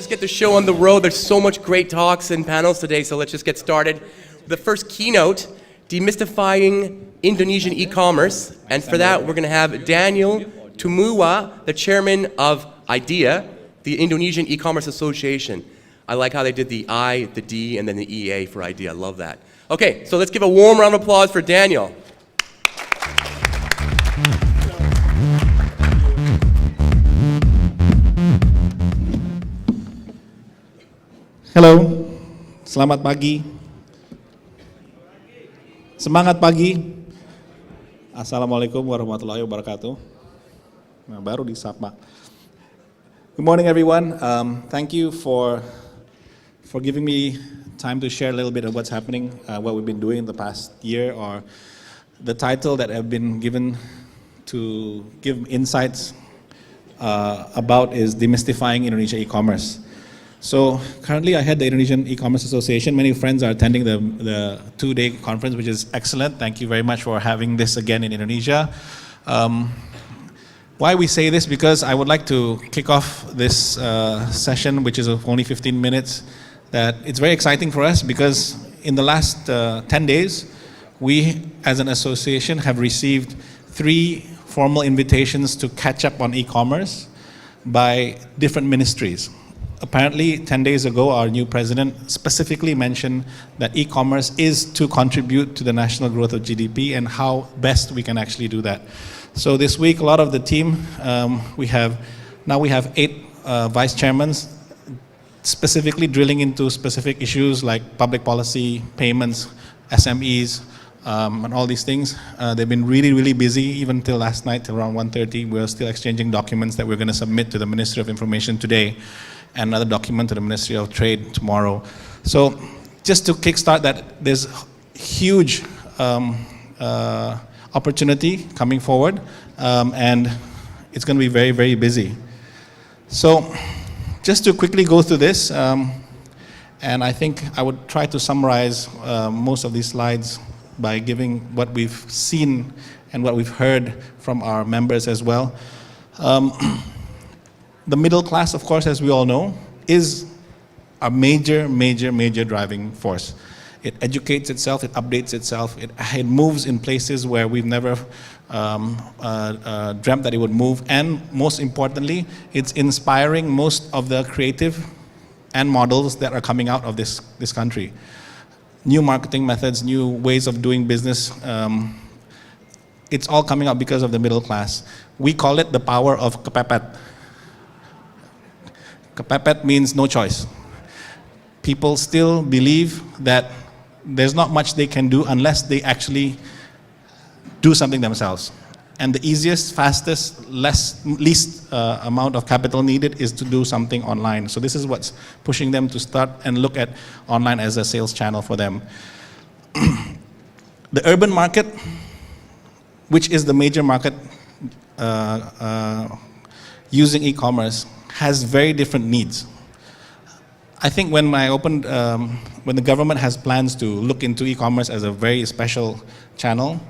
get the show on the road. There's so much great talks and panels today, so let's just get started. The first keynote, Demystifying Indonesian E-commerce. And for that, we're going to have Daniel Tumiwa, the chairman of IDEA, the Indonesian E-commerce Association. I like how they did the I, the D, and then the EA for IDEA. I love that. Okay, so let's give a warm round of applause for Daniel. Halo, selamat pagi. Semangat pagi. Assalamualaikum warahmatullahi wabarakatuh. Nah, baru disapa. Good morning, everyone. Thank you for giving me time to share a little bit of what's happening, what we've been doing in the past year, or the title that I've been given to give insights about is Demystifying Indonesia E-commerce. So currently I head the Indonesian E-commerce Association. Many friends are attending the two-day conference, which is excellent. Thank you very much for having this again in Indonesia. Why we say this? Because I would like to kick off this session, which is only 15 minutes, that it's very exciting for us because in the last 10 days, we as an association have received 3 formal invitations to catch up on e-commerce by different ministries. Apparently, 10 days ago, our new president specifically mentioned that e-commerce is to contribute to the national growth of GDP and how best we can actually do that. So this week, a lot of the team, we have 8 vice chairmen, specifically drilling into specific issues like public policy, payments, SMEs, and all these things. They've been really, really busy, even till last night, till around 1:30. We're still exchanging documents that we're going to submit to the Ministry of Information today, and another document to the Ministry of Trade tomorrow. So just to kickstart that, there's huge opportunity coming forward, and it's going to be very, very busy. So just to quickly go through this, and I think I would try to summarize most of these slides by giving what we've seen and what we've heard from our members as well. The middle class, of course, as we all know, is a major driving force. It educates itself, it updates itself, it moves in places where we've never dreamt that it would move, and most importantly, it's inspiring most of the creative and models that are coming out of this country. New marketing methods, new ways of doing business, it's all coming out because of the middle class. We call it the power of kepepet. Kepepet means no choice. People still believe that there's not much they can do unless they actually do something themselves. And the easiest, fastest, least amount of capital needed is to do something online. So this is what's pushing them to start and look at online as a sales channel for them. The urban market, which is the major market using e-commerce, has very different needs. I think when the government has plans to look into e-commerce as a very special channel,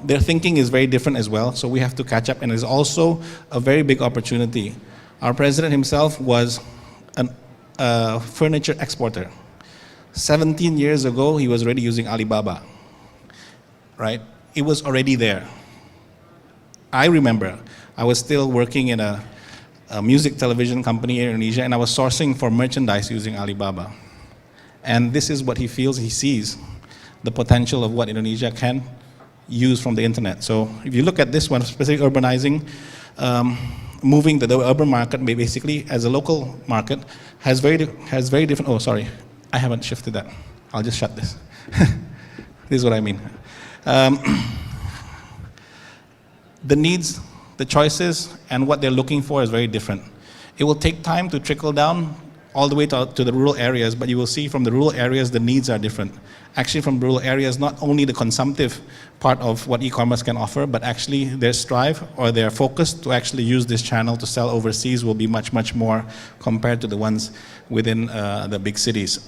their thinking is very different as well, so we have to catch up, and it's also a very big opportunity. Our president himself was a furniture exporter. 17 years ago, he was already using Alibaba, right? It was already there. I remember, I was still working in a music television company in Indonesia, and I was sourcing for merchandise using Alibaba. And this is what he feels, he sees the potential of what Indonesia can use from the internet. So if you look at this one, specifically urbanizing, moving the urban market basically as a local market has very different, oh sorry, I haven't shifted that. I'll just shut this. This is what I mean. The needs, the choices, and what they're looking for is very different. It will take time to trickle down all the way to the rural areas, but you will see from the rural areas the needs are different. Actually from rural areas, not only the consumptive part of what e-commerce can offer, but actually their strive or their focus to actually use this channel to sell overseas will be much more compared to the ones within the big cities.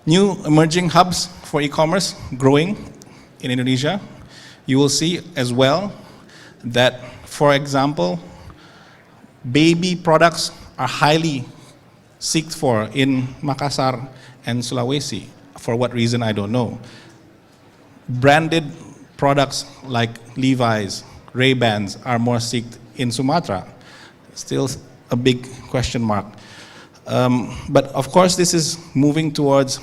New emerging hubs for e-commerce growing in Indonesia. You will see as well that, for example, baby products are highly sought for in Makassar and Sulawesi. For what reason, I don't know. Branded products like Levi's, Ray-Bans are more sought in Sumatra. Still a big question mark. But of course, this is moving towards,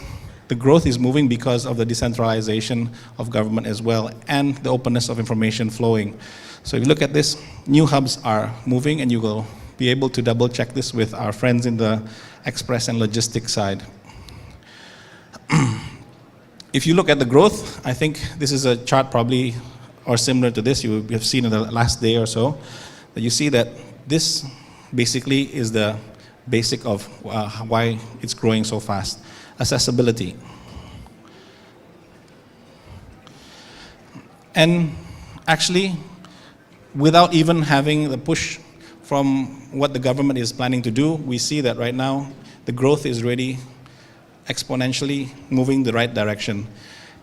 the growth is moving because of the decentralization of government as well and the openness of information flowing. So if you look at this, new hubs are moving, and you will be able to double check this with our friends in the express and logistics side. If you look at the growth, I think this is a chart probably or similar to this you have seen in the last day or so, that you see that this basically is the basic of why it's growing so fast. Accessibility. And actually, without even having the push from what the government is planning to do, we see that right now the growth is really exponentially moving the right direction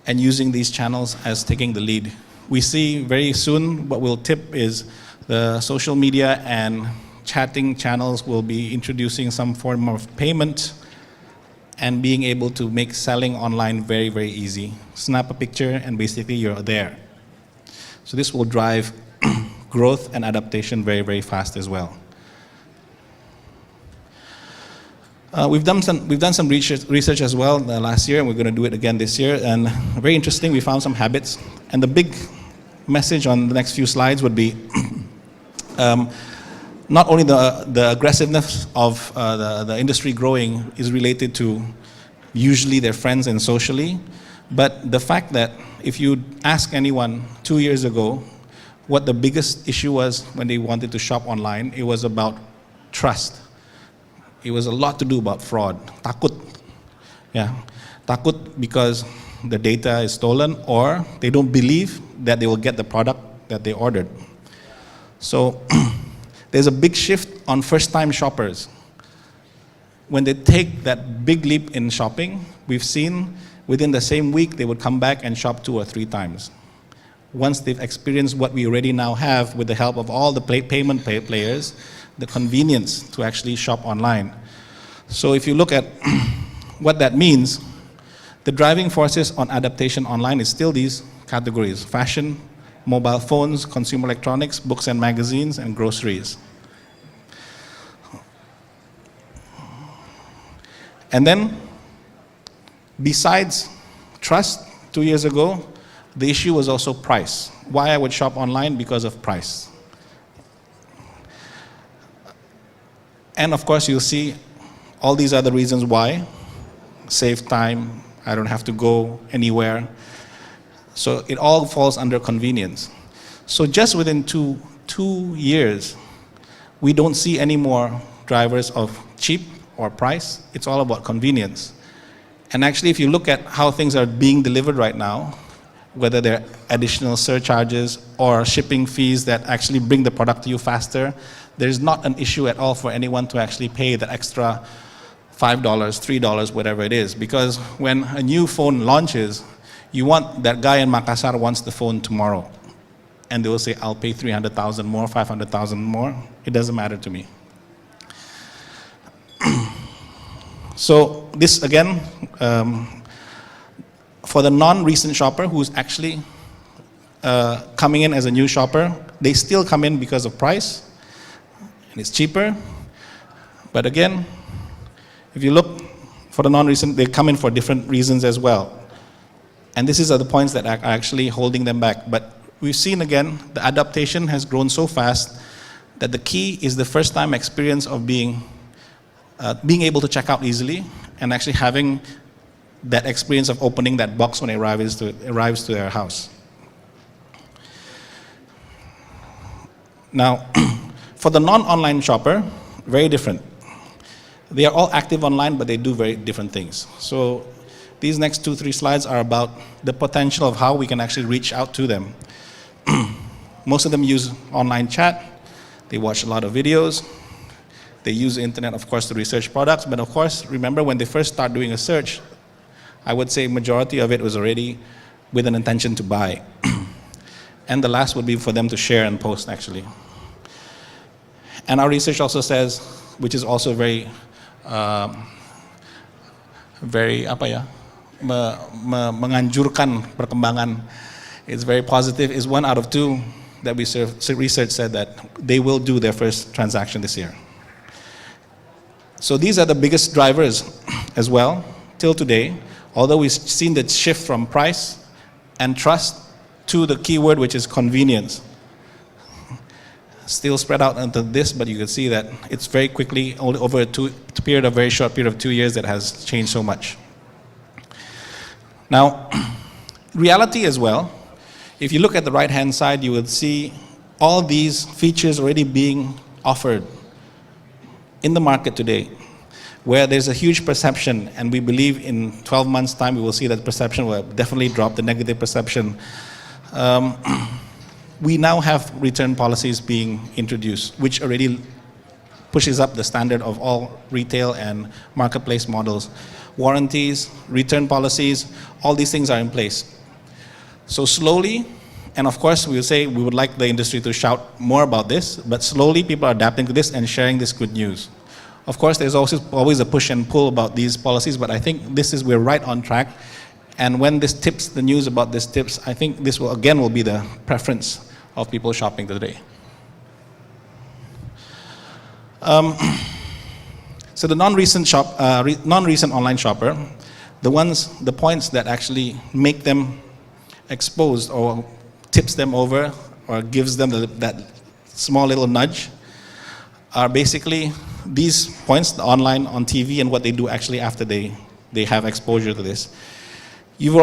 and using these channels as taking the lead. We see very soon what will tip is the social media and chatting channels will be introducing some form of payment and being able to make selling online very, very easy. Snap a picture and basically you're there. So this will drive growth and adaptation very, very fast as well. We've done some research as well last year, and we're going to do it again this year. And very interesting, we found some habits. And the big message on the next few slides would be not only the aggressiveness of the industry growing is related to usually their friends and socially, but the fact that if you ask anyone 2 years ago what the biggest issue was when they wanted to shop online, it was about trust. It was a lot to do about fraud. Takut. Yeah. Takut because the data is stolen, or they don't believe that they will get the product that they ordered. So there's a big shift on first-time shoppers. When they take that big leap in shopping, we've seen within the same week they would come back and shop 2 or 3 times. Once they've experienced what we already now have with the help of all the payment players, the convenience to actually shop online. So if you look at what that means, the driving forces on adaptation online is still these categories: fashion, mobile phones, consumer electronics, books and magazines, and groceries. And then, besides trust, 2 years ago, the issue was also price. Why I would shop online? Because of price. And of course, you'll see all these other reasons why. Save time, I don't have to go anywhere. So it all falls under convenience. So just within two years, we don't see any more drivers of cheap or price. It's all about convenience. And actually, if you look at how things are being delivered right now, whether they're additional surcharges or shipping fees that actually bring the product to you faster, there's not an issue at all for anyone to actually pay the extra $5, $3, whatever it is. Because when a new phone launches, you want that guy in Makassar wants the phone tomorrow. And they will say, I'll pay 300,000 more, 500,000 more. It doesn't matter to me. So this again, for the non-recent shopper who's actually coming in as a new shopper, they still come in because of price, and it's cheaper. But again, if you look for the non-recent, they come in for different reasons as well. And these are the points that are actually holding them back. But we've seen again, the adaptation has grown so fast that the key is the first-time experience of being able to check out easily and actually having that experience of opening that box when it arrives to their house. Now, for the non-online shopper, very different. They are all active online, but they do very different things. So these next 2-3 slides are about the potential of how we can actually reach out to them. Most of them use online chat. They watch a lot of videos. They use the internet, of course, to research products. But of course, remember when they first start doing a search, I would say majority of it was already with an intention to buy. And the last would be for them to share and post, actually. And our research also says, which is also very menganjurkan perkembangan, it's very positive, is 1 out of 2 that we research said that they will do their first transaction this year. So these are the biggest drivers as well till today, although we've seen the shift from price and trust to the keyword, which is convenience. Still spread out into this, but you can see that it's very quickly, over a very short period of 2 years, that has changed so much. Now, reality as well, if you look at the right-hand side, you will see all these features already being offered in the market today, where there's a huge perception, and we believe in 12 months' time we will see that perception will definitely drop, the negative perception. We now have return policies being introduced, which already pushes up the standard of all retail and marketplace models. Warranties, return policies, all these things are in place. So slowly, and of course we will say we would like the industry to shout more about this, but slowly people are adapting to this and sharing this good news. Of course, there's also always a push and pull about these policies, but I think we're right on track. And when this tips, the news about this tips, I think this will be the preference of people shopping today. So the non-recent online shopper, the points that actually make them exposed or tips them over or gives them that small little nudge are basically these points, the online, on TV, and what they do actually after they have exposure to this. You've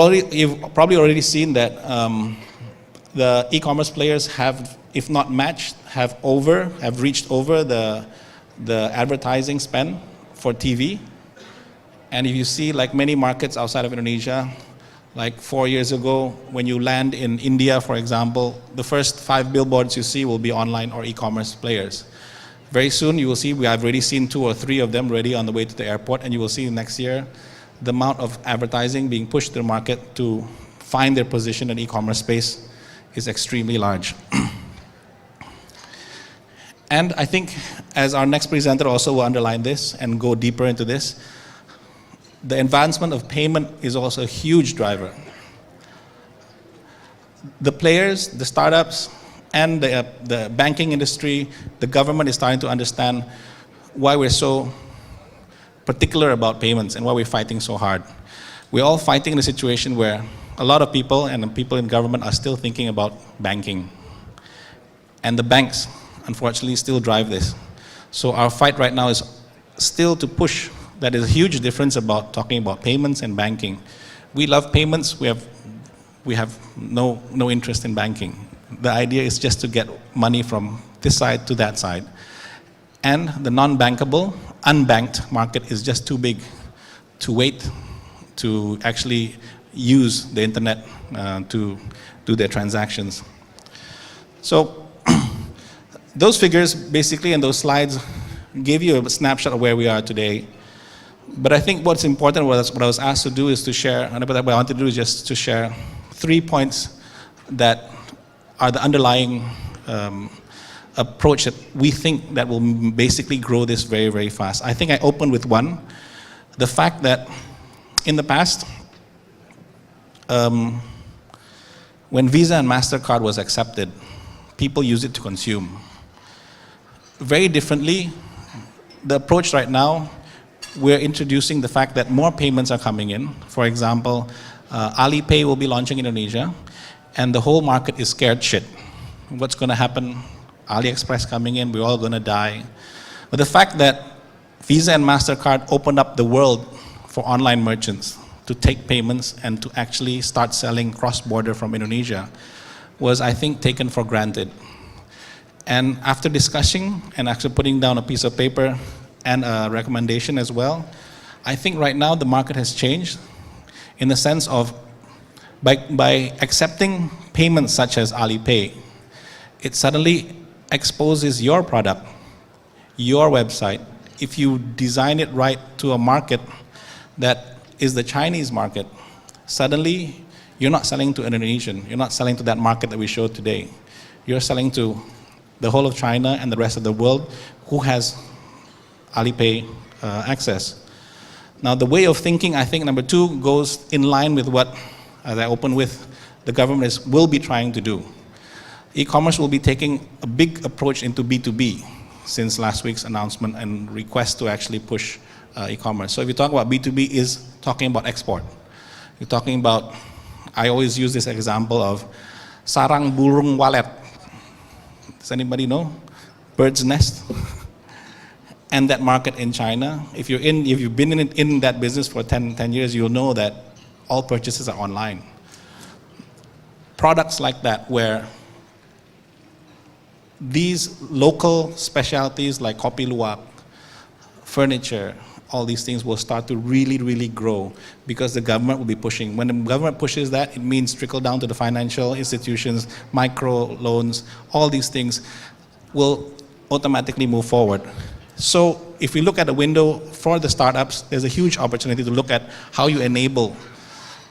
probably already seen that the e-commerce players have, if not matched, have reached over the advertising spend for TV. And if you see, like many markets outside of Indonesia, like 4 years ago, when you land in India, for example, the first 5 billboards you see will be online or e-commerce players. Very soon you will see, we have already seen 2 or 3 of them already on the way to the airport, and you will see next year the amount of advertising being pushed to the market to find their position in e-commerce space is extremely large. And I think, as our next presenter also will underline this and go deeper into this, the advancement of payment is also a huge driver. The players, the startups, and the banking industry, the government is starting to understand why we're so particular about payments and why we're fighting so hard. We're all fighting in a situation where a lot of people and the people in government are still thinking about banking. And the banks, unfortunately, still drive this. So our fight right now is still to push. That is a huge difference about talking about payments and banking. We love payments. We have no interest in banking. The idea is just to get money from this side to that side. And the non-bankable, unbanked market is just too big to wait to actually use the internet to do their transactions. So those figures basically and those slides gave you a snapshot of where we are today. But I think what's important, what I was asked to do is to share, and what I wanted to do is just to share 3 points that are the underlying approach that we think that will basically grow this very, very fast. I think I opened with 1, the fact that in the past, when Visa and MasterCard was accepted, people used it to consume. Very differently, the approach right now, we're introducing the fact that more payments are coming in. For example, Alipay will be launching in Indonesia, and the whole market is scared shit. What's going to happen? AliExpress coming in, we're all going to die. But the fact that Visa and MasterCard opened up the world for online merchants to take payments and to actually start selling cross-border from Indonesia was, I think, taken for granted. And after discussing and actually putting down a piece of paper and a recommendation as well, I think right now the market has changed in the sense of by accepting payments such as Alipay, it suddenly exposes your product, your website. If you design it right to a market that is the Chinese market, suddenly you're not selling to Indonesian, you're not selling to that market that we showed today. You're selling to the whole of China and the rest of the world, who has Alipay access. Now, the way of thinking, I think, number two, goes in line with what, as I opened with, the government will be trying to do. E-commerce will be taking a big approach into B2B since last week's announcement and request to actually push e-commerce. So if you talk about B2B, is talking about export. You're talking about, I always use this example of sarang burung walet. Does anybody know? Bird's nest. And that market in China, if you've been in that business for 10 years, you'll know that all purchases are online. Products like that, where these local specialties like kopi luwak, furniture, all these things will start to really, really grow because the government will be pushing. When the government pushes that, it means trickle down to the financial institutions, micro loans, all these things will automatically move forward. So if we look at the window for the startups, there's a huge opportunity to look at how you enable,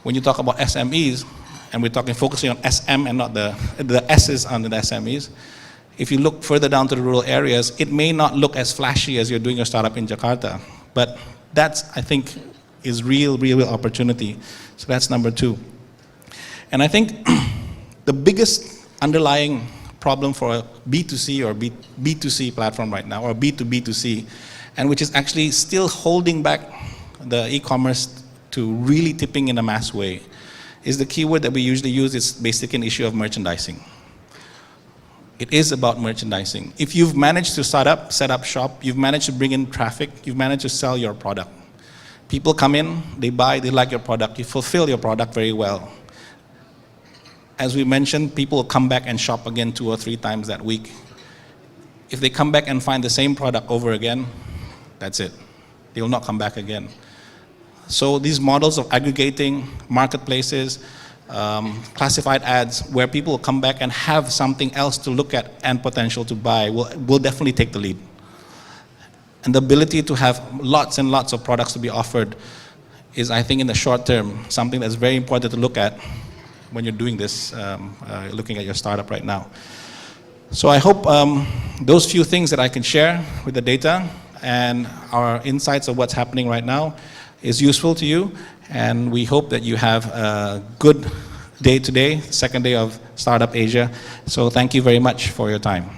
when you talk about SMEs, and we're focusing on SM and not the S's on the SMEs. If you look further down to the rural areas, it may not look as flashy as you're doing your startup in Jakarta, but that's, I think, is real opportunity. So that's number two. And I think the biggest underlying problem for a B2C or B2C platform right now, or B2B2C, and which is actually still holding back the e-commerce to really tipping in a mass way, is the keyword that we usually use is basically an issue of merchandising. It is about merchandising. If you've managed to set up shop, you've managed to bring in traffic, you've managed to sell your product. People come in, they buy, they like your product, you fulfill your product very well. As we mentioned, people will come back and shop again 2 or 3 times that week. If they come back and find the same product over again, that's it. They will not come back again. So these models of aggregating marketplaces, classified ads, where people will come back and have something else to look at and potential to buy, will definitely take the lead. And the ability to have lots and lots of products to be offered is, I think, in the short term, something that's very important to look at when you're doing this, looking at your startup right now. So I hope those few things that I can share with the data and our insights of what's happening right now is useful to you, and we hope that you have a good day today, second day of Startup Asia. So thank you very much for your time.